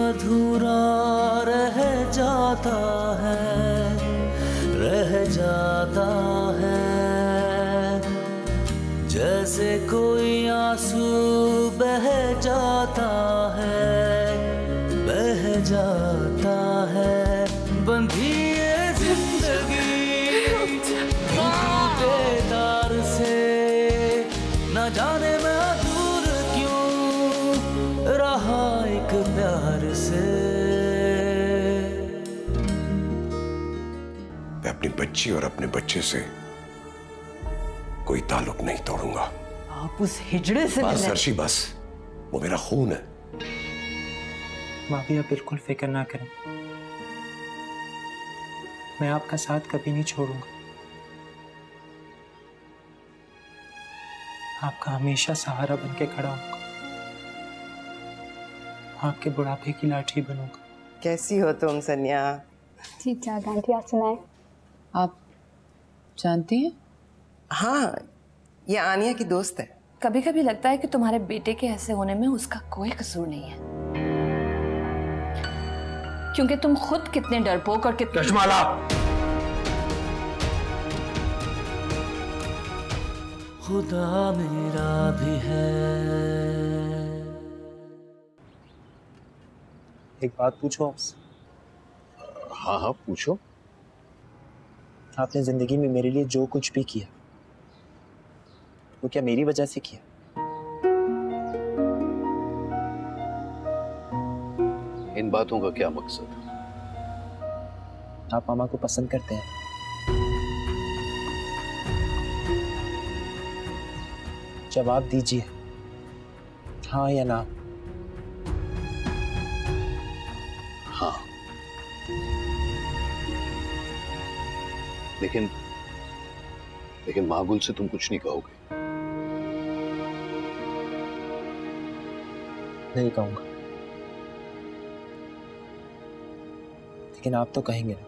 अधूरा रह जाता है, रह जाता है। जैसे कोई आंसू बह जाता है, बह जाता है। बंधी ये जिंदगी टूटे तार से, न जाने मैं दूर क्यों रहा एक प्यार से। मैं अपनी बच्ची और अपने बच्चे से कोई ताल्लुक नहीं तोड़ूंगा। आप उस हिजड़े से बस अर्शी बस, वो मेरा खून है। भाभी आप बिल्कुल फिक्र ना करें, मैं आपका साथ कभी नहीं छोड़ूंगा। आपका हमेशा सहारा बन के खड़ा होऊंगा, आपके बुढ़ापे की लाठी बनूंगा। कैसी हो तुम सन्या? ठीक ठाक आंटी, आप सुनाएं। आप जानती हैं? हाँ, ये आनिया की दोस्त है। कभी कभी लगता है कि तुम्हारे बेटे के ऐसे होने में उसका कोई कसूर नहीं है, क्योंकि तुम खुद कितने डरपोक और कितने। रश्माला, खुदा मेरा भी है। एक बात पूछो आपसे? हाँ हाँ पूछो। आपने जिंदगी में मेरे लिए जो कुछ भी किया, वो क्या मेरी वजह से किया? इन बातों का क्या मकसद? आप मामा को पसंद करते हैं? जवाब दीजिए, हाँ या ना। हाँ, लेकिन मागुल से तुम कुछ नहीं कहोगे? नहीं कहूंगा, लेकिन आप तो कहेंगे ना।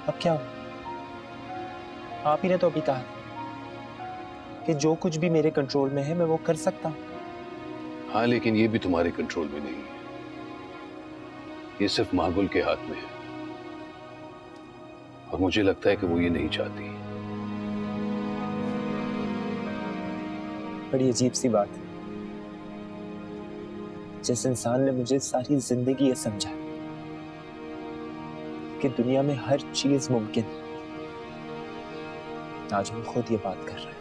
अब क्या हो? आप ही ने तो अभी कहा कि जो कुछ भी मेरे कंट्रोल में है मैं वो कर सकता हूं। हाँ, लेकिन ये भी तुम्हारे कंट्रोल में नहीं है, ये सिर्फ मागुल के हाथ में है, और मुझे लगता है कि वो ये नहीं चाहती। बड़ी अजीब सी बात है, जिस इंसान ने मुझे सारी जिंदगी ये समझा कि दुनिया में हर चीज मुमकिन है, आज वो खुद ये बात कर रहे हैं।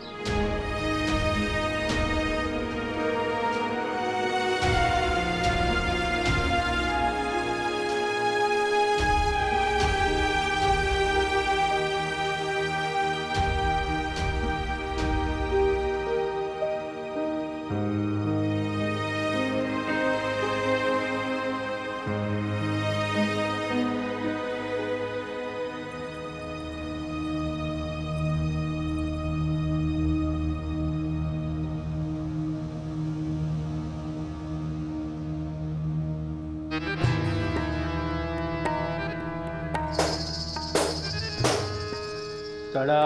कड़ा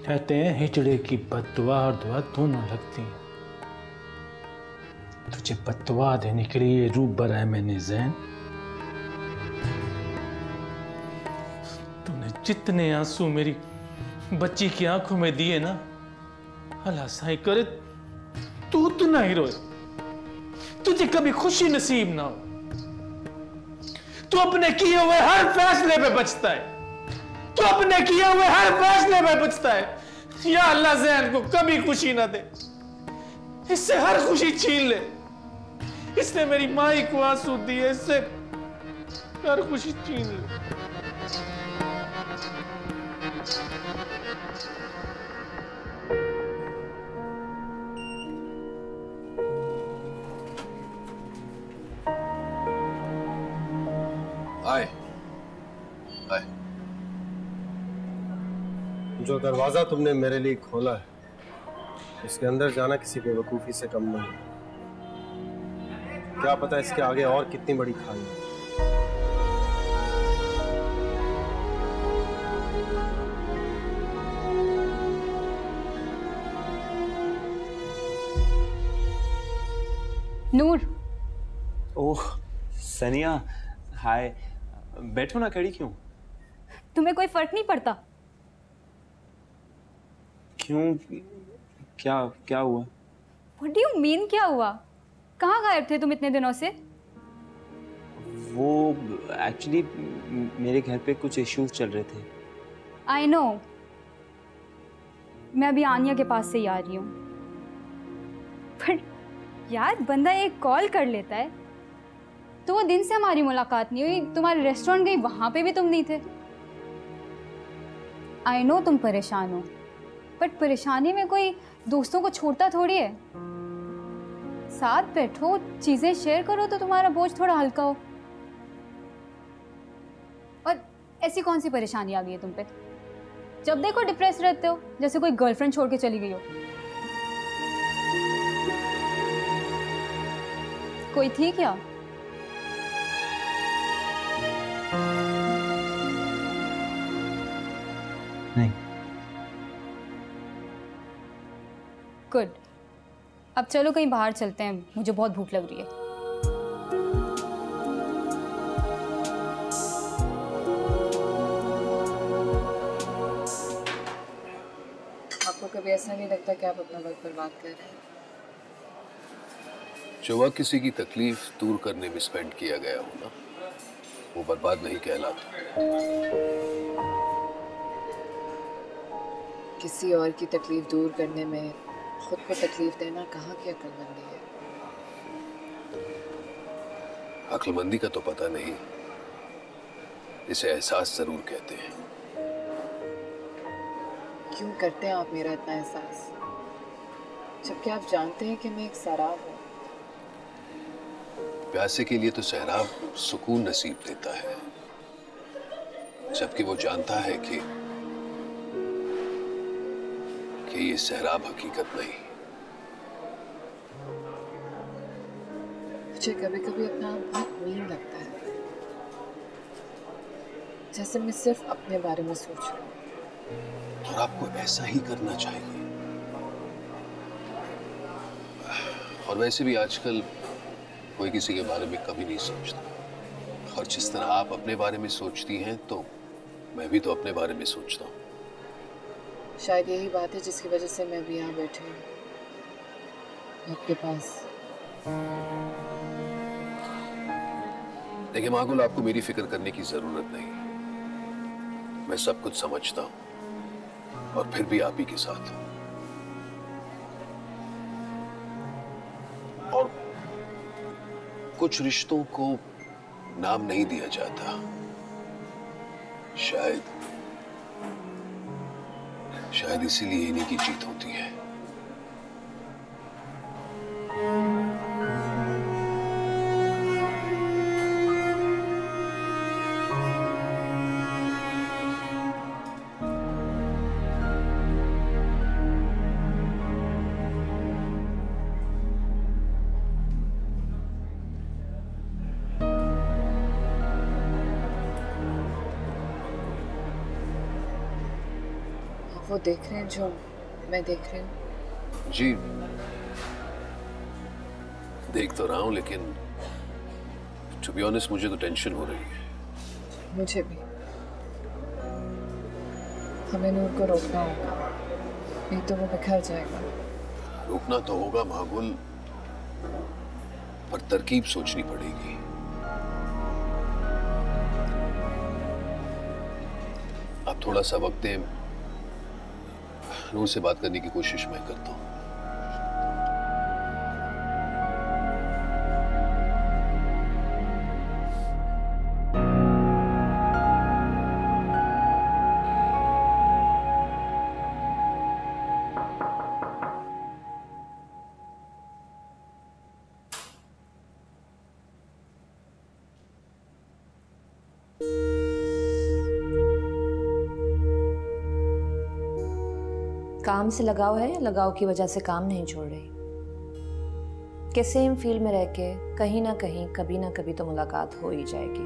कहते हैं हिजड़े की बद्दुआ और दुआ दोनों लगती हैं। तुझे बद्दुआ देने के लिए रूप बनाया मैंने ज़ैन। तूने जितने आंसू मेरी बच्ची की आंखों में दिए ना, अल्लाह साईं करे तू उतना ही रोए, तुझे कभी खुशी नसीब ना हो। तू अपने किए हुए हर फैसले पे बचता है, तो अपने किए हुए हर फैसले में बचता है। या अल्लाह ज़ैन को कभी खुशी ना दे, इससे हर खुशी छीन ले। इसने मेरी माई को आंसू दिए, इससे हर खुशी छीन ले। आए आए। जो दरवाजा तुमने मेरे लिए खोला है, उसके अंदर जाना किसी बेवकूफी से कम नहीं। क्या पता इसके आगे और कितनी बड़ी खाई है। नूर। ओह सनिया, हाय। बैठो ना, खड़ी क्यों? तुम्हें कोई फर्क नहीं पड़ता? क्यों? क्या क्या हुआ? What do you mean क्या हुआ? कहाँ गायब थे तुम इतने दिनों से? वो एक्चुअली मेरे घर पे कुछ इश्यूज चल रहे थे। I know। मैं अभी आनिया के पास से ही आ रही हूँ। पर यार, बंदा एक कॉल कर लेता है। तो वो दिन से हमारी मुलाकात नहीं हुई, तुम्हारे रेस्टोरेंट गई, वहां पे भी तुम नहीं थे। I know तुम परेशान हो, बट परेशानी में कोई दोस्तों को छोड़ता थोड़ी है। साथ बैठो, चीजें शेयर करो तो तुम्हारा बोझ थोड़ा हल्का हो। और ऐसी कौन सी परेशानी आ गई है तुम पे? जब देखो डिप्रेस रहते हो, जैसे कोई गर्लफ्रेंड छोड़ के चली गई हो। कोई थी क्या? नहीं। गुड। अब चलो कहीं बाहर चलते हैं, मुझे बहुत भूख लग रही है। आपको कभी ऐसा नहीं लगता कि आप अपना वक्त बर्बाद कर रहे हैं? जो वक्त किसी की तकलीफ दूर करने में स्पेंड किया गया हो ना, वो बर्बाद नहीं कहलाता। किसी और की तकलीफ दूर करने में खुद को तकलीफ देना कहाँ की अक्लमंदी है? अक्लमंदी का तो पता नहीं, इसे एहसास जरूर कहते हैं। क्यों करते हैं आप मेरा इतना एहसास, जबकि आप जानते हैं कि मैं एक सैराब हूँ? प्यासे के लिए तो सैराब सुकून नसीब देता है, जबकि वो जानता है कि ये सैराब हकीकत नहीं। मुझे कभी कभी अपना आप बहुत मीन लगता है, जैसे मैं सिर्फ अपने बारे में सोच रहा हूँ। और आपको ऐसा ही करना चाहिए। और वैसे भी आजकल कोई किसी के बारे में कभी नहीं सोचता, और जिस तरह आप अपने बारे में सोचती हैं, तो मैं भी तो अपने बारे में सोचता हूँ। शायद यही बात है जिसकी वजह से मैं भी यहाँ बैठी हूँ, आपके पास। देखिए मागुल, आपको मेरी फिक्र करने की जरूरत नहीं। मैं सब कुछ समझता हूँ, और फिर भी आप ही के साथ हूँ। और कुछ रिश्तों को नाम नहीं दिया जाता। शायद इसीलिए इन्हीं की जीत होती है। वो देख रहे हैं जो मैं देख रही हूँ? जी देख तो रहा हूं, लेकिन टू बी ऑनेस्ट मुझे तो टेंशन हो रही है। मुझे भी। हमें नूर को रोकना होगा, नहीं तो वो बिखर जाएगा। रोकना तो होगा मागुल, पर तरकीब सोचनी पड़ेगी। आप थोड़ा सा वक्त दें, नूर से बात करने की कोशिश मैं करता हूं। काम से लगाव है या लगाव की वजह से काम नहीं छोड़ रही? कि सेम फील्ड में रह के कहीं ना कहीं कभी ना कभी तो मुलाकात हो ही जाएगी।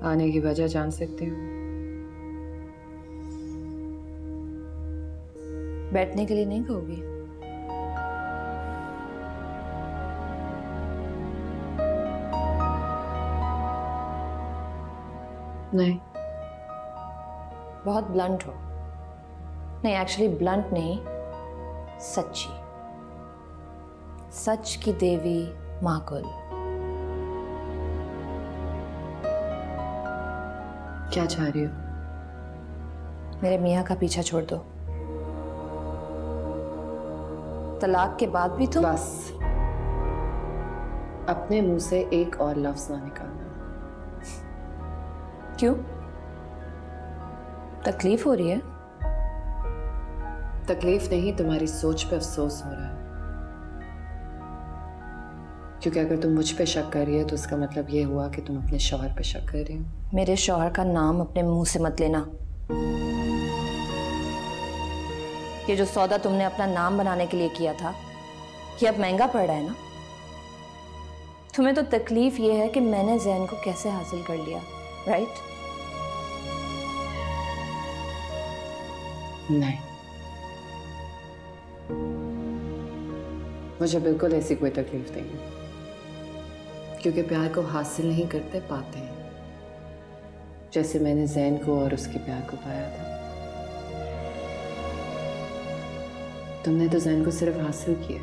आने की वजह जान सकती हूँ? बैठने के लिए नहीं कहोगी? नहीं। बहुत ब्लंट हो। नहीं, एक्चुअली ब्लंट नहीं, सच्ची। सच की देवी माकुल। क्या चाह रही हो? मेरे मियाँ का पीछा छोड़ दो। तलाक के बाद भी तुम बस अपने मुंह से एक और लफ्ज ना निकालना। क्यों? तकलीफ हो रही है? तकलीफ नहीं, तुम्हारी सोच पे अफसोस हो रहा है। क्योंकि अगर तुम मुझ पे शक कर रही हो तो उसका मतलब ये हुआ कि तुम अपने शौहर पे शक कर रही हो। मेरे शौहर का नाम अपने मुंह से मत लेना। ये जो सौदा तुमने अपना नाम बनाने के लिए किया था, ये अब महंगा पड़ रहा है ना? तुम्हें तो तकलीफ ये है कि मैंने ज़ैन को कैसे हासिल कर लिया, राइट? नहीं, मुझे बिल्कुल ऐसी कोई तकलीफ नहीं है, क्योंकि प्यार को हासिल नहीं करते, पाते हैं। जैसे मैंने ज़ैन को और उसके प्यार को पाया था। तुमने तो ज़ैन को सिर्फ हासिल किया,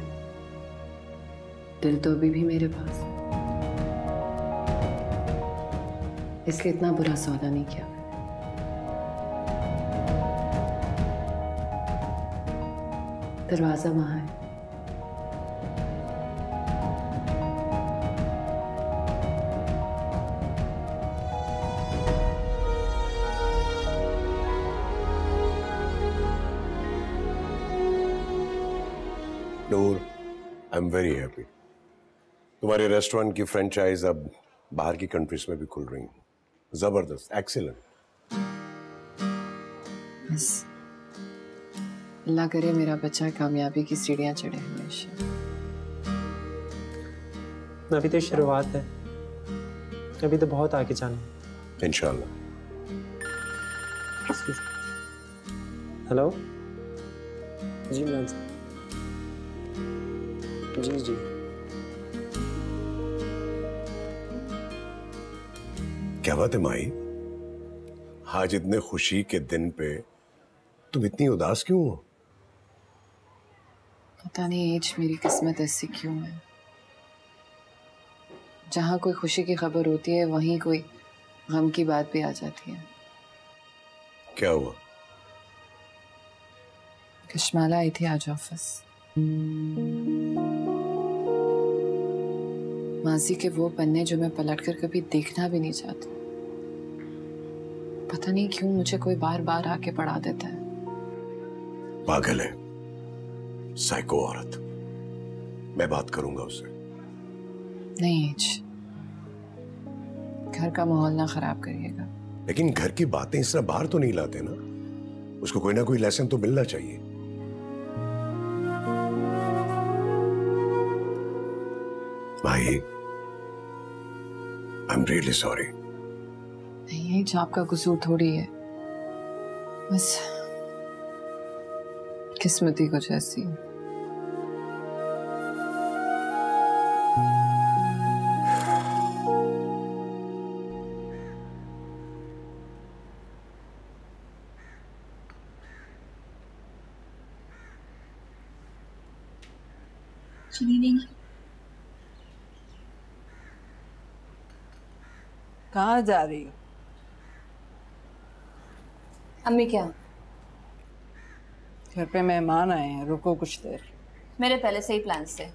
दिल तो अभी भी मेरे पास, इसलिए इतना बुरा सौदा नहीं किया। दरवाजा वहां है। नूर, आई एम वेरी हैप्पी। तुम्हारे रेस्टोरेंट की फ्रेंचाइज अब बाहर की कंट्रीज में भी खुल रही है। जबरदस्त, एक्सीलेंट। बस अल्लाह करे मेरा बच्चा कामयाबी की सीढ़ियां चढ़े हमेशा। अभी तो शुरुआत है, अभी तो बहुत आगे जाना है। इंशाल्लाह। हेलो जी इमरान साहब। जी जी क्या बात है माही, आज इतने खुशी के दिन पे तुम इतनी उदास क्यों हो? पता नहीं एज मेरी किस्मत ऐसी क्यों है। जहां कोई खुशी की खबर होती है वहीं कोई गम की बात भी आ जाती है। क्या हुआ? कश्माला आई थी आज ऑफिस। माजी के वो पन्ने जो मैं पलटकर कभी देखना भी नहीं चाहती। पता नहीं क्यों मुझे कोई बार बार आके पढ़ा देता है। पागल है, साइको औरत। मैं बात करूंगा उससे। नहीं एज, घर का माहौल ना खराब करिएगा। लेकिन घर की बातें इस तरह बाहर तो नहीं लाते ना, उसको कोई ना कोई लेसन तो मिलना चाहिए। भाई, आई एम रियली सॉरी। नहीं एज, आपका कसूर थोड़ी है, बस किस्मती कुछ ऐसी। कहाँ जा रही हो? अम्मी क्या? घर पे मेहमान आए हैं, रुको कुछ देर। मेरे पहले से ही प्लान्स थे।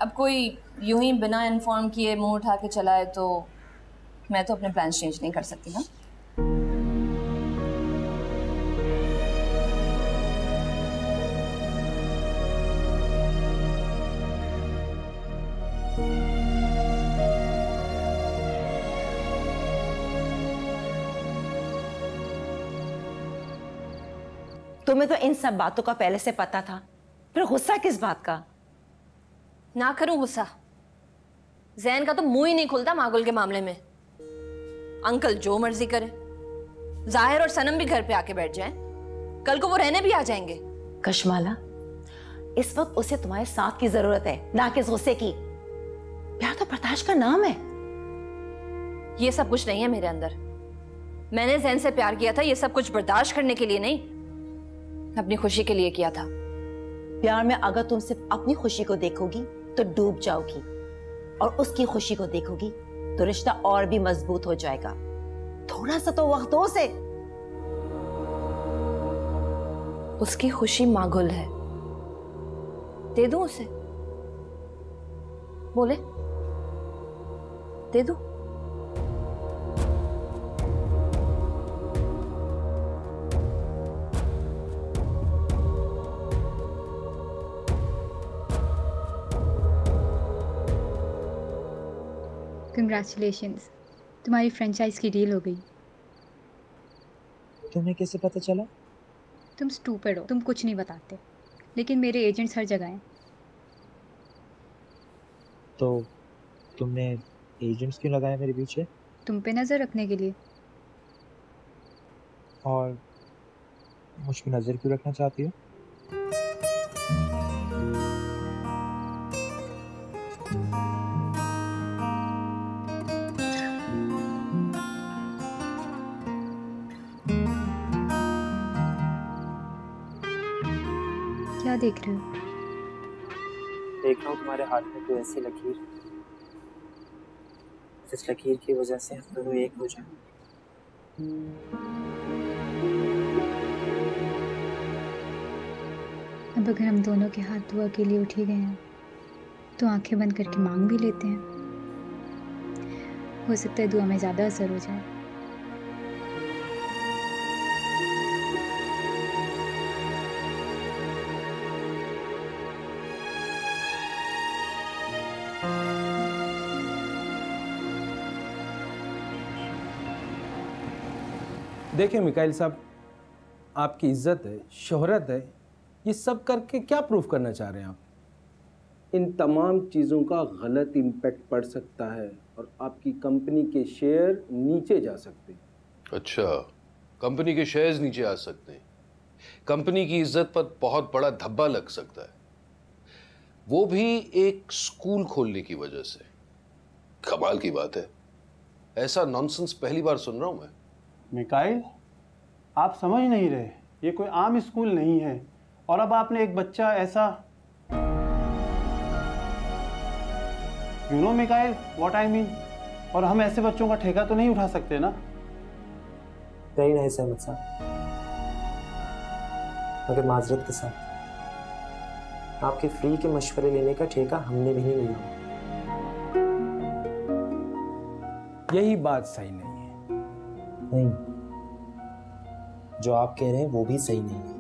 अब कोई यूं ही बिना इन्फॉर्म किए मुंह उठा के चला है तो मैं तो अपने प्लान्स चेंज नहीं कर सकती ना। तुम्हें तो इन सब बातों का पहले से पता था, फिर गुस्सा किस बात का? ना करूं गुस्सा, ज़ैन का तो मुंह ही नहीं खुलता मागुल के मामले में। अंकल जो मर्जी करे, जाहिर और सनम भी घर पे आके बैठ जाएं, कल को वो रहने भी आ जाएंगे। कश्माला, इस वक्त उसे तुम्हारे साथ की जरूरत है, ना कि गुस्से की। प्यार तो बर्दाश्त का नाम है। ये सब कुछ नहीं है मेरे अंदर। मैंने जैन से प्यार किया था ये सब कुछ बर्दाश्त करने के लिए नहीं, अपनी खुशी के लिए किया था। प्यार में अगर तुम सिर्फ अपनी खुशी को देखोगी तो डूब जाओगी, और उसकी खुशी को देखोगी तो रिश्ता और भी मजबूत हो जाएगा। थोड़ा सा तो वक्त दो उसे। उसकी खुशी मागुल है, दे दूं उसे? बोले दे दूं? कंग्रेचुलेशंस, तुम्हारी फ्रेंचाइज की डील हो गई। तुम्हें कैसे पता चला? तुम स्टूपिड हो, तुम कुछ नहीं बताते, लेकिन मेरे एजेंट्स हर जगह हैं। तो तुमने एजेंट्स क्यों लगाया मेरे पीछे? तुम पे नज़र रखने के लिए। और मुझ पे नज़र क्यों रखना चाहती हो? क्या देख रहे हो? देख रहा हूँ तुम्हारे हाथ में कोई ऐसी लकीर, जिस लकीर की वजह से हम दोनों एक हो जाए। अब अगर हम दोनों के हाथ दुआ के लिए उठ ही गए हैं तो आंखें बंद करके मांग भी लेते हैं। हो सकता है दुआ में ज़्यादा असर हो जाए। देखिए मिकाइल साहब, आपकी इज्जत है, शोहरत है, ये सब करके क्या प्रूफ करना चाह रहे हैं आप? इन तमाम चीज़ों का गलत इम्पैक्ट पड़ सकता है और आपकी कंपनी के शेयर नीचे जा सकते हैं। अच्छा, कंपनी के शेयर्स नीचे आ सकते हैं, कंपनी की इज्जत पर बहुत बड़ा धब्बा लग सकता है, वो भी एक स्कूल खोलने की वजह से। कमाल की बात है, ऐसा नॉनसेंस पहली बार सुन रहा हूं मैं। मिकाइल, आप समझ नहीं रहे, ये कोई आम स्कूल नहीं है। और अब आपने एक बच्चा ऐसा, you know Mikail what I mean, और हम ऐसे बच्चों का ठेका तो नहीं उठा सकते ना। नहीं नहीं सहमत साहब, मगर माजरत के साथ आपके फ्री के मशवरे लेने का ठेका हमने भी नहीं लिया। यही बात सही नहीं है। नहीं, जो आप कह रहे हैं वो भी सही नहीं है।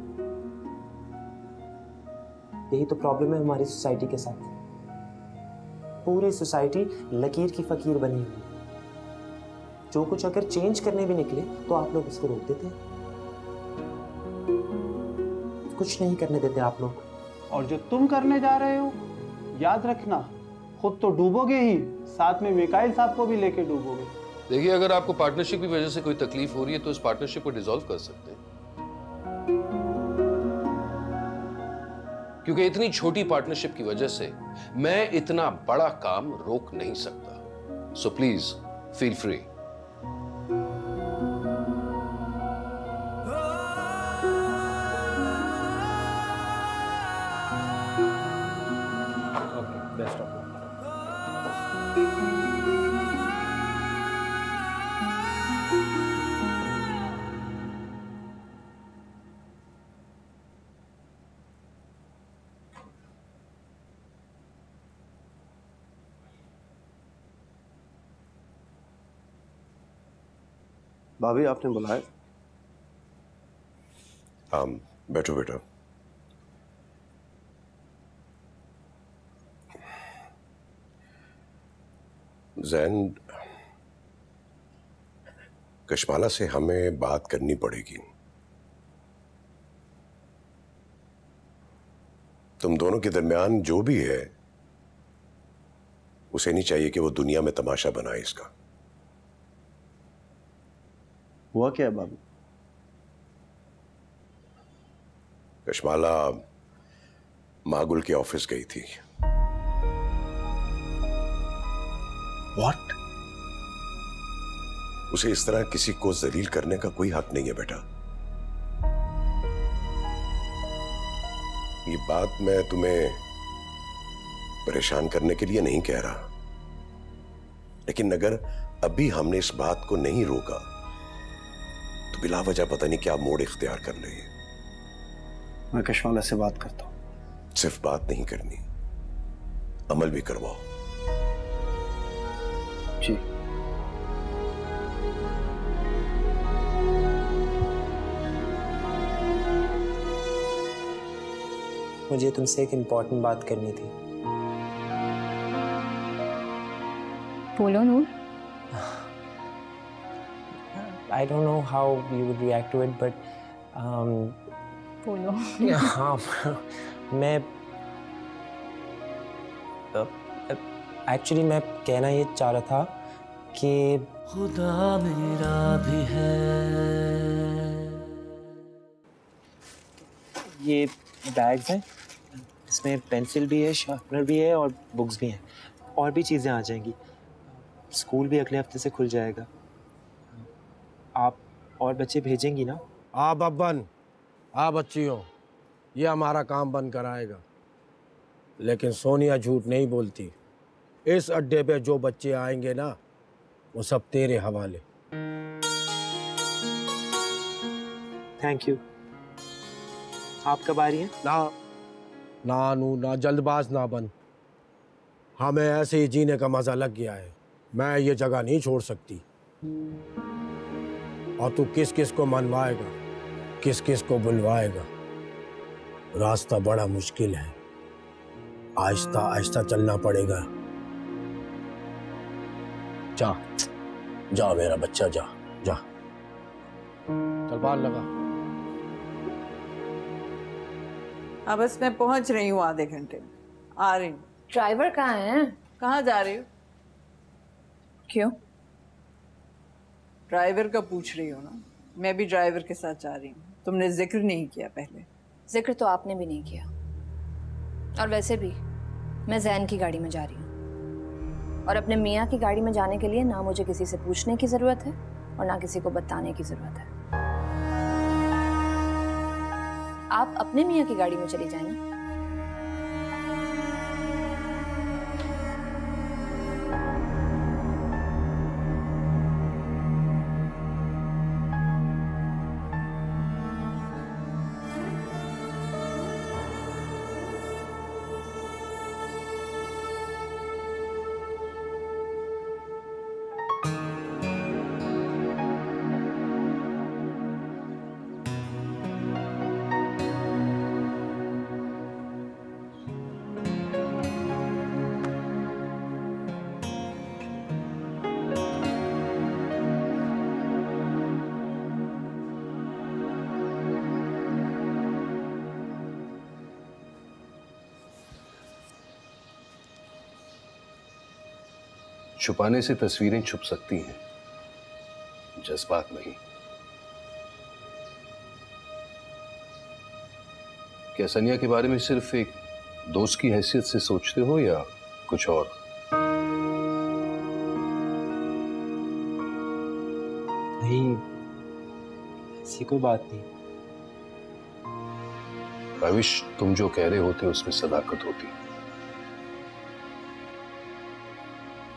यही तो प्रॉब्लम है हमारी सोसाइटी के साथ। पूरी सोसाइटी लकीर की फकीर बनी हुई है। जो कुछ अगर चेंज करने भी निकले तो आप लोग उसको रोक देते हैं, कुछ नहीं करने देते आप लोग। और जो तुम करने जा रहे हो, याद रखना, खुद तो डूबोगे ही, साथ में मिकाइल साहब को भी लेके डूबोगे। देखिए, अगर आपको पार्टनरशिप की वजह से कोई तकलीफ हो रही है तो इस पार्टनरशिप को डिसॉल्व कर सकते हैं, क्योंकि इतनी छोटी पार्टनरशिप की वजह से मैं इतना बड़ा काम रोक नहीं सकता। So please feel free. Best of भाभी, आपने बुलाया? हाँ, बैठो बेटा। जैन, कशमाला से हमें बात करनी पड़ेगी। तुम दोनों के दरमियान जो भी है उसे नहीं चाहिए कि वो दुनिया में तमाशा बनाए इसका। हुआ क्या बाबू? कशमाला मागुल के ऑफिस गई थी। What? उसे इस तरह किसी को जलील करने का कोई हक नहीं है बेटा। ये बात मैं तुम्हें परेशान करने के लिए नहीं कह रहा, लेकिन अगर अभी हमने इस बात को नहीं रोका तो बिला वजह पता नहीं क्या मोड़ इख्तियार कर लेंगे। मैं कशवाला से बात करता हूं। सिर्फ बात नहीं करनी, अमल भी करवाओ। जी। मुझे तुमसे एक इम्पोर्टेंट बात करनी थी। बोलो नूर। I don't know how you would react to it, but बोलो। हाँ, मैं एक्चुअली मैं कहना ये चाह रहा था कि खुदा मेरा भी है। ये बैग्स हैं, इसमें पेंसिल भी है, शार्पनर भी है और बुक्स भी हैं। और भी चीज़ें आ जाएंगी। स्कूल भी अगले हफ्ते से खुल जाएगा। आप और बच्चे भेजेंगी ना? हाँ बब्बन, हाँ बच्चियों, ये हमारा काम बन कर आएगा। लेकिन सोनिया झूठ नहीं बोलती। इस अड्डे पे जो बच्चे आएंगे ना, वो सब तेरे हवाले। Thank you. आप कब आ रही हैं? ना नू ना जल्दबाज ना बन। हमें ऐसे ही जीने का मजा लग गया है। मैं ये जगह नहीं छोड़ सकती। और तू किस किस को मनवाएगा, किस किस को बुलवाएगा? रास्ता बड़ा मुश्किल है, आहिस्ता आहिस्ता चलना पड़ेगा। जा जा मेरा बच्चा, जा जा, तलवार लगा। हाँ बस मैं पहुंच रही हूँ, आधे घंटे में आ रही हूँ। ड्राइवर कहाँ है? कहाँ जा रही हो? क्यों? ड्राइवर का पूछ रही हो ना? मैं भी ड्राइवर के साथ जा रही हूँ। तुमने जिक्र नहीं किया पहले। जिक्र तो आपने भी नहीं किया। और वैसे भी मैं जैन की गाड़ी में जा रही हूँ, और अपने मियाँ की गाड़ी में जाने के लिए ना मुझे किसी से पूछने की जरूरत है और ना किसी को बताने की जरूरत है। आप अपने मियाँ की गाड़ी में चली जाए ना। छुपाने से तस्वीरें छुप सकती हैं, जज्बात नहीं। क्या सनिया के बारे में सिर्फ एक दोस्त की हैसियत से सोचते हो या कुछ और? नहीं, ऐसी कोई बात नहीं। भाविश, तुम जो कह रहे होते उसमें सदाकत होती।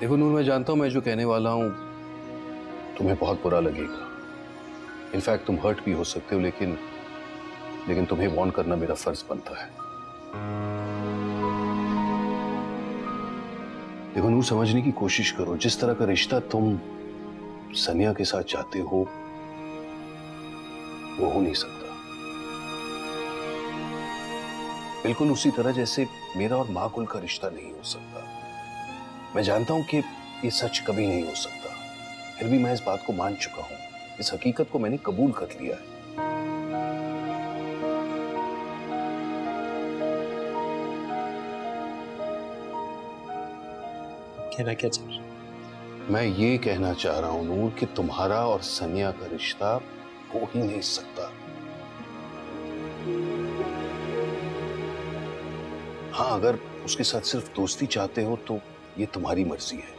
देखो नूर, मैं जानता हूं मैं जो कहने वाला हूं तुम्हें बहुत बुरा लगेगा। इनफैक्ट तुम हर्ट भी हो सकते हो, लेकिन तुम्हें वार्न करना मेरा फर्ज बनता है। देखो नूर, समझने की कोशिश करो। जिस तरह का रिश्ता तुम सनिया के साथ चाहते हो वो हो नहीं सकता। बिल्कुल उसी तरह जैसे मेरा और माकुल का रिश्ता नहीं हो सकता। मैं जानता हूं कि ये सच कभी नहीं हो सकता, फिर भी मैं इस बात को मान चुका हूं। इस हकीकत को मैंने कबूल कर लिया है। कहना क्या चाह रहे हो? मैं ये कहना चाह रहा हूं नूर कि तुम्हारा और सनिया का रिश्ता हो ही नहीं सकता। हाँ, अगर उसके साथ सिर्फ दोस्ती चाहते हो तो ये तुम्हारी मर्जी है,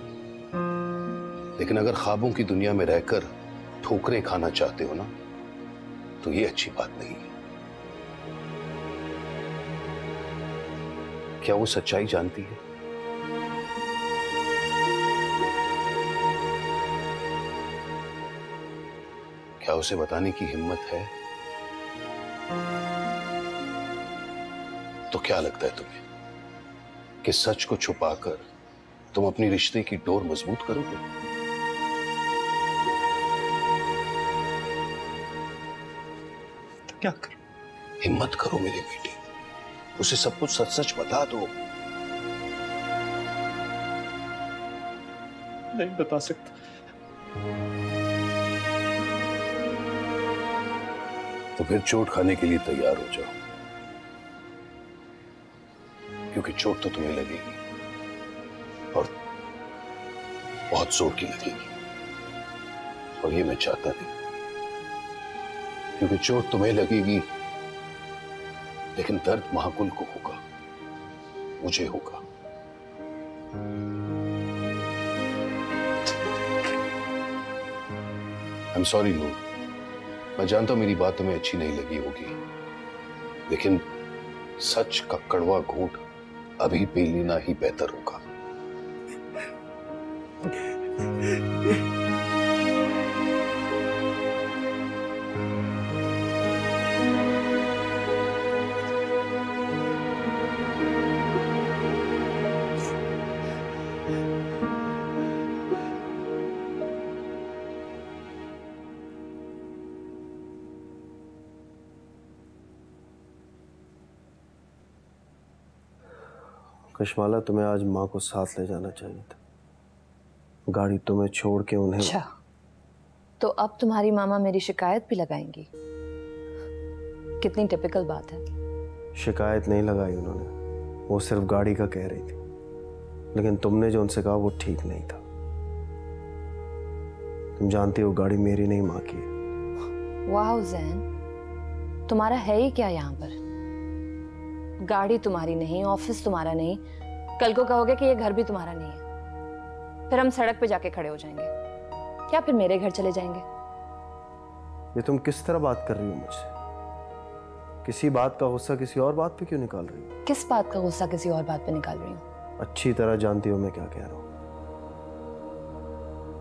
लेकिन अगर ख्वाबों की दुनिया में रहकर ठोकरें खाना चाहते हो ना, तो ये अच्छी बात नहीं है। क्या वो सच्चाई जानती है? क्या उसे बताने की हिम्मत है? तो क्या लगता है तुम्हें कि सच को छुपाकर तुम अपनी रिश्ते की डोर मजबूत करोगे? तो क्या करो? हिम्मत करो मेरी बेटी, उसे सब कुछ सच सच बता दो। नहीं बता सकता। तो फिर चोट खाने के लिए तैयार हो जाओ, क्योंकि चोट तो तुम्हें लगेगी और बहुत जोर की लगेगी, और ये मैं चाहता नहीं। क्योंकि चोट तुम्हें लगेगी लेकिन दर्द महाकुल को होगा, मुझे होगा। आई एम सॉरी नूर, मैं जानता हूं मेरी बात तुम्हें अच्छी नहीं लगी होगी, लेकिन सच का कड़वा घूंट अभी पी लेना ही बेहतर होगा। कशमाला, तुम्हें आज माँ को साथ ले जाना चाहिए था। गाड़ी तुम्हें छोड़ के उन्हें। अच्छा, तो अब तुम्हारी मामा मेरी शिकायत भी लगाएंगी? कितनी टिपिकल बात है। शिकायत नहीं लगाई उन्होंने, वो सिर्फ गाड़ी का कह रही थी, लेकिन तुमने जो उनसे कहा वो ठीक नहीं था। तुम जानती हो गाड़ी मेरी नहीं, माँ की है। वाह ज़ैन, तुम्हारा है ही क्या यहाँ पर? गाड़ी तुम्हारी नहीं, ऑफिस तुम्हारा नहीं, कल को कहोगे कि ये घर भी तुम्हारा नहीं है, फिर हम सड़क पे जाके खड़े हो जाएंगे, या फिर मेरे घर चले जाएंगे। ये तुम किस तरह बात कर रही हो मुझसे? किसी बात का गुस्सा किसी और बात पे क्यों निकाल रही हो? किस बात का गुस्सा किसी और बात पे निकाल रही हूँ? अच्छी तरह जानती हो मैं क्या कह रहा हूँ।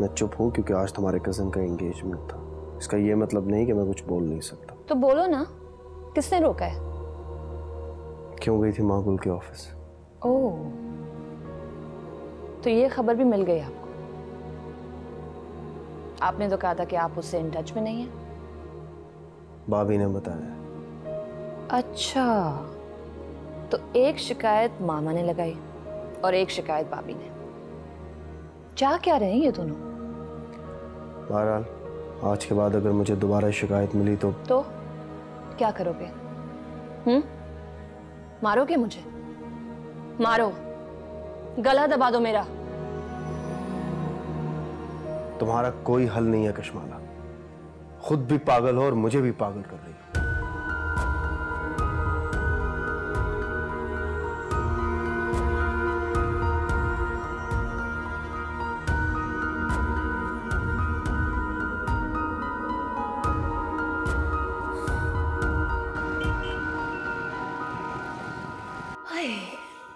मैं चुप हूँ क्योंकि आज तुम्हारे कजन का एंगेजमेंट था। इसका ये मतलब नहीं कि मैं कुछ बोल नहीं सकता। तो बोलो ना, किसने रोका है? क्यों गई थी माँ गुल के ऑफिस? ओह, तो ये खबर भी मिल गई आपको? आपने तो कहा था कि आप उससे इन टच में नहीं है। भाभी ने बताया। अच्छा, तो एक शिकायत मामा ने लगाई और एक शिकायत भाभी ने। चाह क्या रहे हैं ये दोनों? बहरहाल आज के बाद अगर मुझे दोबारा शिकायत मिली तो क्या करोगे? मारोगे मुझे? मारो, गला दबा दो मेरा। तुम्हारा कोई हल नहीं है कशमाला। खुद भी पागल हो और मुझे भी पागल कर रही हो।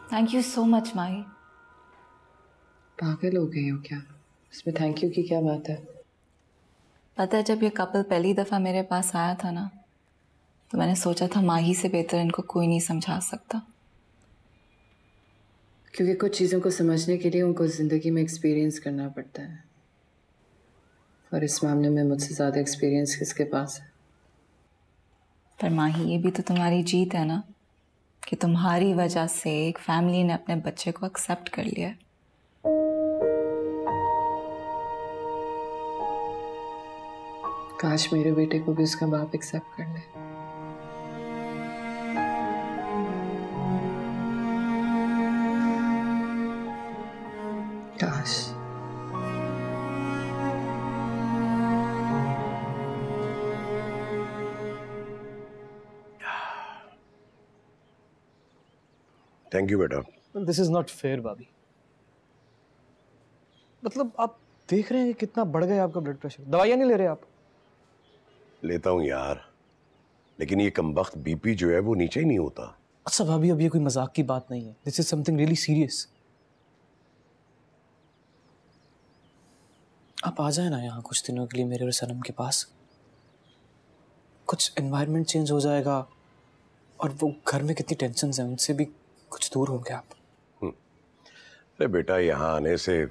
थैंक यू सो मच माही। पागल हो गई हो क्या? इसमें थैंक यू की क्या बात है? पता है, जब ये कपल पहली दफ़ा मेरे पास आया था ना, तो मैंने सोचा था माही से बेहतर इनको कोई नहीं समझा सकता। क्योंकि कुछ चीज़ों को समझने के लिए उनको ज़िंदगी में एक्सपीरियंस करना पड़ता है, और इस मामले में मुझसे ज़्यादा एक्सपीरियंस किसके पास है? पर माही, ये भी तो तुम्हारी जीत है ना, कि तुम्हारी वजह से एक फैमिली ने अपने बच्चे को एक्सेप्ट कर लिया। काश मेरे बेटे को भी उसका बाप एक्सेप्ट कर ले। काश। थैंक यू बेटा। दिस इज नॉट फेयर भाभी। मतलब आप देख रहे हैं कि कितना बढ़ गया आपका ब्लड प्रेशर। दवाइयाँ नहीं ले रहे आप? लेता हूं यार, लेकिन ये कमबख्त बीपी जो है वो नीचे ही नहीं होता। अच्छा भाभी, अब ये कोई मजाक की बात नहीं है, this is something really serious. आप आ जाए ना यहाँ कुछ दिनों के लिए मेरे और सनम के पास। कुछ एनवायरनमेंट चेंज हो जाएगा और वो घर में कितनी टेंशन है उनसे भी कुछ दूर होंगे आप। अरे बेटा, यहाँ आने से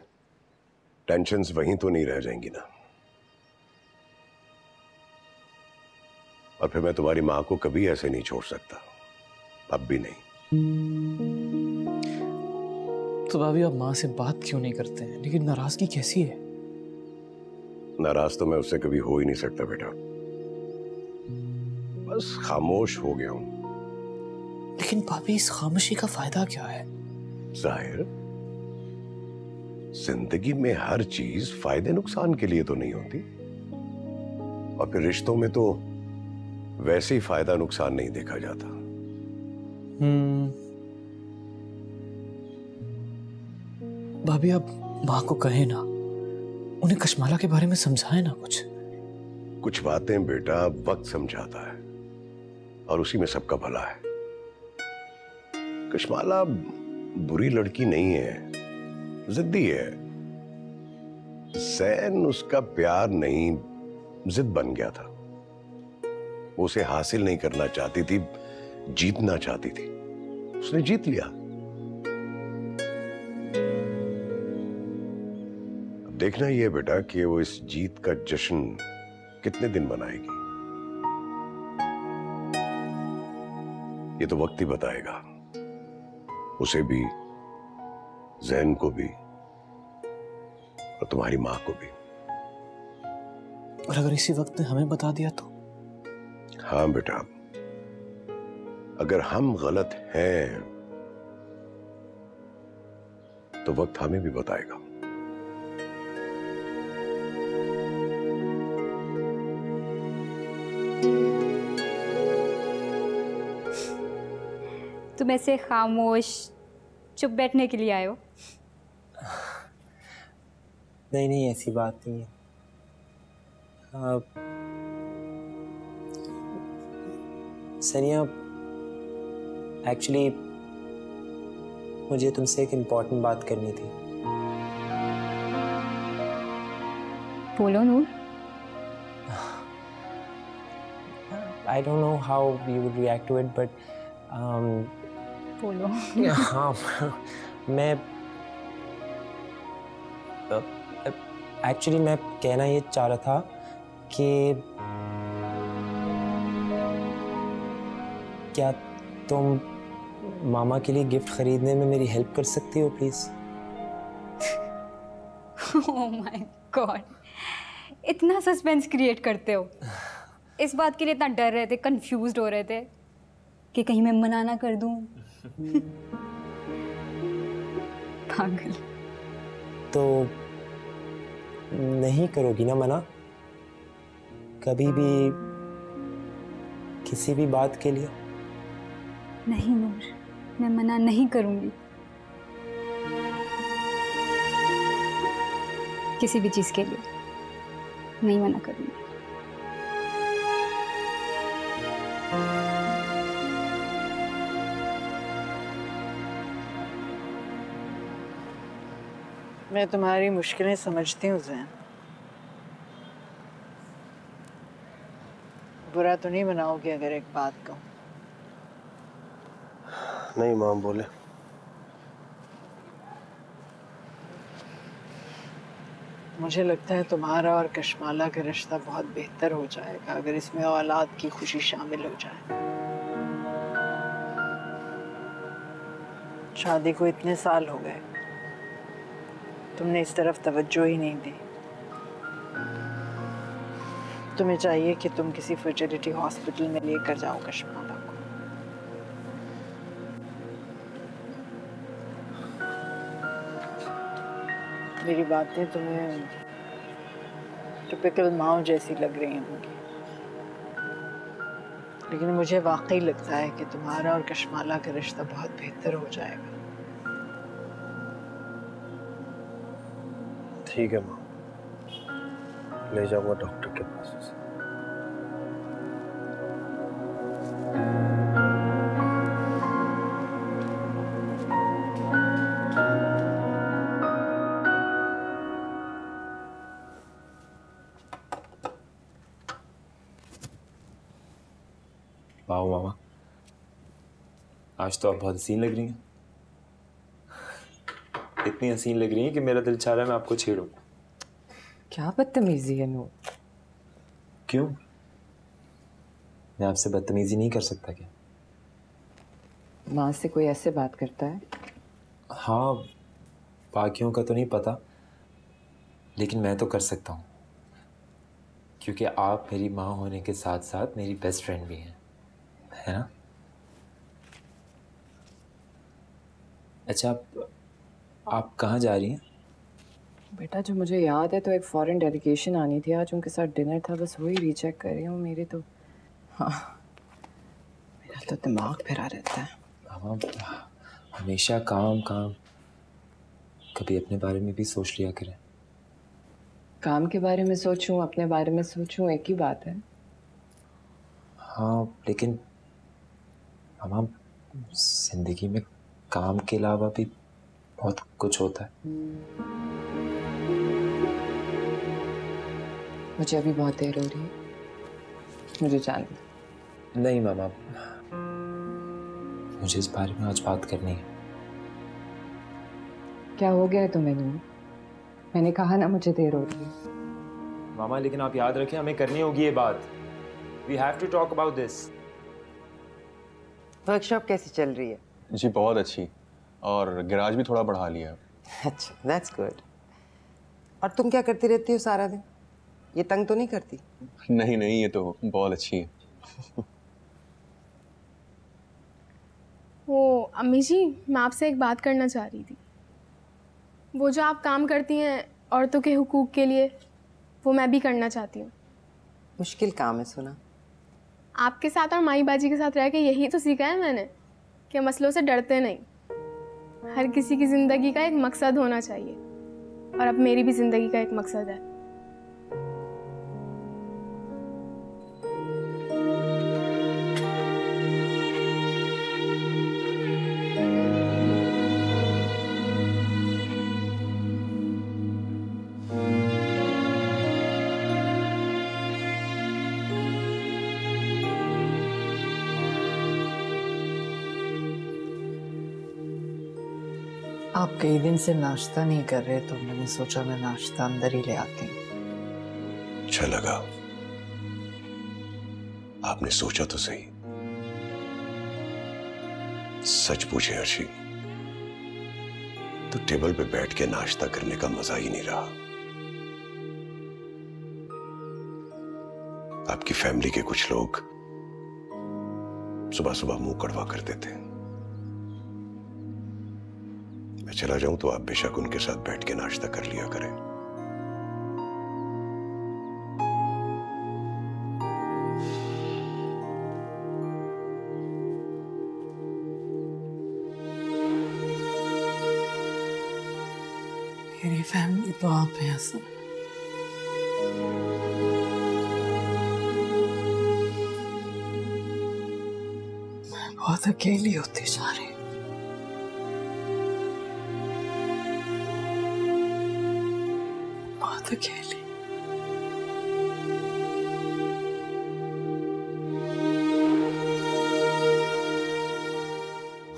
टेंशन्स वहीं तो नहीं रह जाएंगी ना। और फिर मैं तुम्हारी माँ को कभी ऐसे नहीं छोड़ सकता, अब भी नहीं। तो भाभी आप माँ से बात क्यों नहीं करते हैं? लेकिन नाराजगी कैसी है? नाराज तो मैं उससे कभी हो ही नहीं सकता बेटा, बस खामोश हो गया हूं। लेकिन भाभी इस खामोशी का फायदा क्या है? जाहिर, जिंदगी में हर चीज फायदे नुकसान के लिए तो नहीं होती, और फिर रिश्तों में तो वैसे ही फायदा नुकसान नहीं देखा जाता। भाभी आप माँ को कहें ना, उन्हें कशमाला के बारे में समझाएं ना कुछ बातें बेटा वक्त समझाता है, और उसी में सबका भला है। कशमाला बुरी लड़की नहीं है, जिद्दी है। जैन उसका प्यार नहीं, जिद बन गया था। वो उसे हासिल नहीं करना चाहती थी, जीतना चाहती थी। उसने जीत लिया। अब देखना ही है बेटा कि वो इस जीत का जश्न कितने दिन मनाएगी। ये तो वक्त ही बताएगा, उसे भी, जैन को भी, और तुम्हारी माँ को भी। और अगर इसी वक्त ने हमें बता दिया तो? हाँ बेटा, अगर हम गलत हैं तो वक्त हमें भी बताएगा। तुम ऐसे खामोश चुप बैठने के लिए आए हो? नहीं नहीं, ऐसी बात नहीं है। सनिया, एक्चुअली मुझे तुमसे एक इम्पोर्टेंट बात करनी थी। बोलो नूर। I don't know how you would react to it, but बोलो। हाँ, मैं एक्चुअली मैं कहना ये चाह रहा था कि क्या तुम मामा के लिए गिफ्ट खरीदने में मेरी हेल्प कर सकती हो प्लीज? ओह माय गॉड, इतना सस्पेंस क्रिएट करते हो। इस बात के लिए इतना डर रहे थे, कंफ्यूज्ड हो रहे थे कि कहीं मैं मना ना कर दूं। पागल। तो नहीं करोगी ना मना कभी भी किसी भी बात के लिए? नहीं नूर, मैं मना नहीं करूंगी किसी भी चीज के लिए, नहीं मना करूंगी। मैं तुम्हारी मुश्किलें समझती हूँ ज़ैन, बुरा तो नहीं मनाओगे अगर एक बात कहूँ? नहीं माँ, बोले। मुझे लगता है तुम्हारा और कशमाला का रिश्ता बहुत बेहतर हो जाएगा अगर इसमें औलाद की खुशी शामिल हो जाए। शादी को इतने साल हो गए, तुमने इस तरफ तवज्जो ही नहीं दी। तुम्हें चाहिए कि तुम किसी फर्टिलिटी हॉस्पिटल में लेकर जाओ कशमाला को। मेरी बातें तुम्हें टिपिकल माँ जैसी लग रही होंगी, लेकिन मुझे वाकई लगता है कि तुम्हारा और कशमाला का रिश्ता बहुत बेहतर हो जाएगा। ठीक है माँ, ले जाऊंगा डॉक्टर के पास उसे। वाह मामा, आज तो आप बहुत हसीन लग रही हैं। इतनी हसीन लग रही हैं कि मेरा दिल चाह रहा है मैं आपको छेड़ूं। क्या बदतमीजी है नूर। क्यों? मैं आपसे बदतमीजी नहीं कर सकता क्या? माँ से कोई ऐसे बात करता है? हाँ, बाकियों का तो नहीं पता, लेकिन मैं तो कर सकता हूँ, क्योंकि आप मेरी माँ होने के साथ साथ मेरी बेस्ट फ्रेंड भी हैं, है ना? अच्छा, आप कहाँ जा रही हैं? बेटा जो मुझे याद है तो एक फॉरेन डेलीगेशन आनी थी आज, उनके साथ डिनर था, बस वही रीचेक कर रही हूँ। मेरे तो हाँ, मेरा तो दिमाग फिरा रहता है। मामा, हमेशा काम काम, कभी अपने बारे में भी सोच लिया करें। काम के बारे में सोचूं, अपने बारे में सोचूं, एक ही बात है। हाँ, लेकिन मामा, जिंदगी में काम के अलावा भी बहुत कुछ होता है। मुझे अभी बहुत देर हो रही है, मुझे जाना। नहीं मामा, मुझे इस बारे में आज बात करनी है। क्या हो गया है तुम्हें नूर? मैंने कहा ना मुझे देर हो रही है। मामा, लेकिन आप याद रखें, हमें करनी होगी ये बात। We have to talk about this. Workshop कैसी चल रही है? जी बहुत अच्छी, और गैराज भी थोड़ा बढ़ा लिया। अच्छा, दैट्स गुड। और तुम क्या करती रहती हो सारा दिन? ये तंग तो नहीं करती? नहीं नहीं, ये तो बहुत अच्छी है। वो अम्मी जी, मैं आपसे एक बात करना चाह रही थी। वो जो आप काम करती हैं औरतों के हुकूक के लिए, वो मैं भी करना चाहती हूँ। मुश्किल काम है सुना। आपके साथ और माई बाजी के साथ रह के यही तो सीखा है मैंने कि मसलों से डरते नहीं। हर किसी की ज़िंदगी का एक मकसद होना चाहिए, और अब मेरी भी ज़िंदगी का एक मकसद है। आप कई दिन से नाश्ता नहीं कर रहे, तो मैंने सोचा मैं नाश्ता अंदर ही ले आती हूँ। अच्छा लगा, आपने सोचा तो सही। सच पूछे अर्शी, तो टेबल पे बैठ के नाश्ता करने का मजा ही नहीं रहा। आपकी फैमिली के कुछ लोग सुबह सुबह मुंह कड़वा कर देते। मैं चला जाऊं तो आप बेशक उनके साथ बैठ के नाश्ता कर लिया करें। मेरी फैमिली तो आप हैं असल। मैं बहुत अकेली होती जा रही हूँ। बहुत अकेली।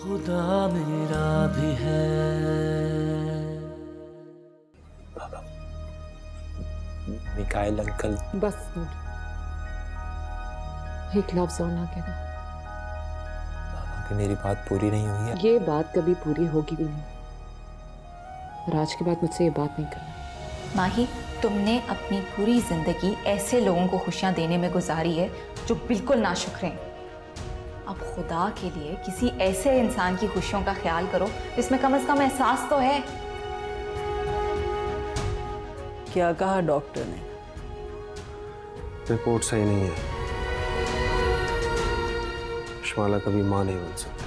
खुदा मेरा भी है। मिकाइल अंकल। बस नूर, एक लफ्ज़ और ना कहना। कि मेरी बात पूरी नहीं हुई है। ये बात कभी पूरी होगी भी नहीं, और आज के बाद मुझसे ये बात नहीं करना। माही, तुमने अपनी पूरी जिंदगी ऐसे लोगों को खुशियां देने में गुजारी है जो बिल्कुल नाशुक्र हैं। अब खुदा के लिए किसी ऐसे इंसान की खुशियों का ख्याल करो जिसमें कम से कम एहसास तो है। क्या कहा डॉक्टर ने? रिपोर्ट सही नहीं है। कश्माला कभी मां नहीं बन सकती।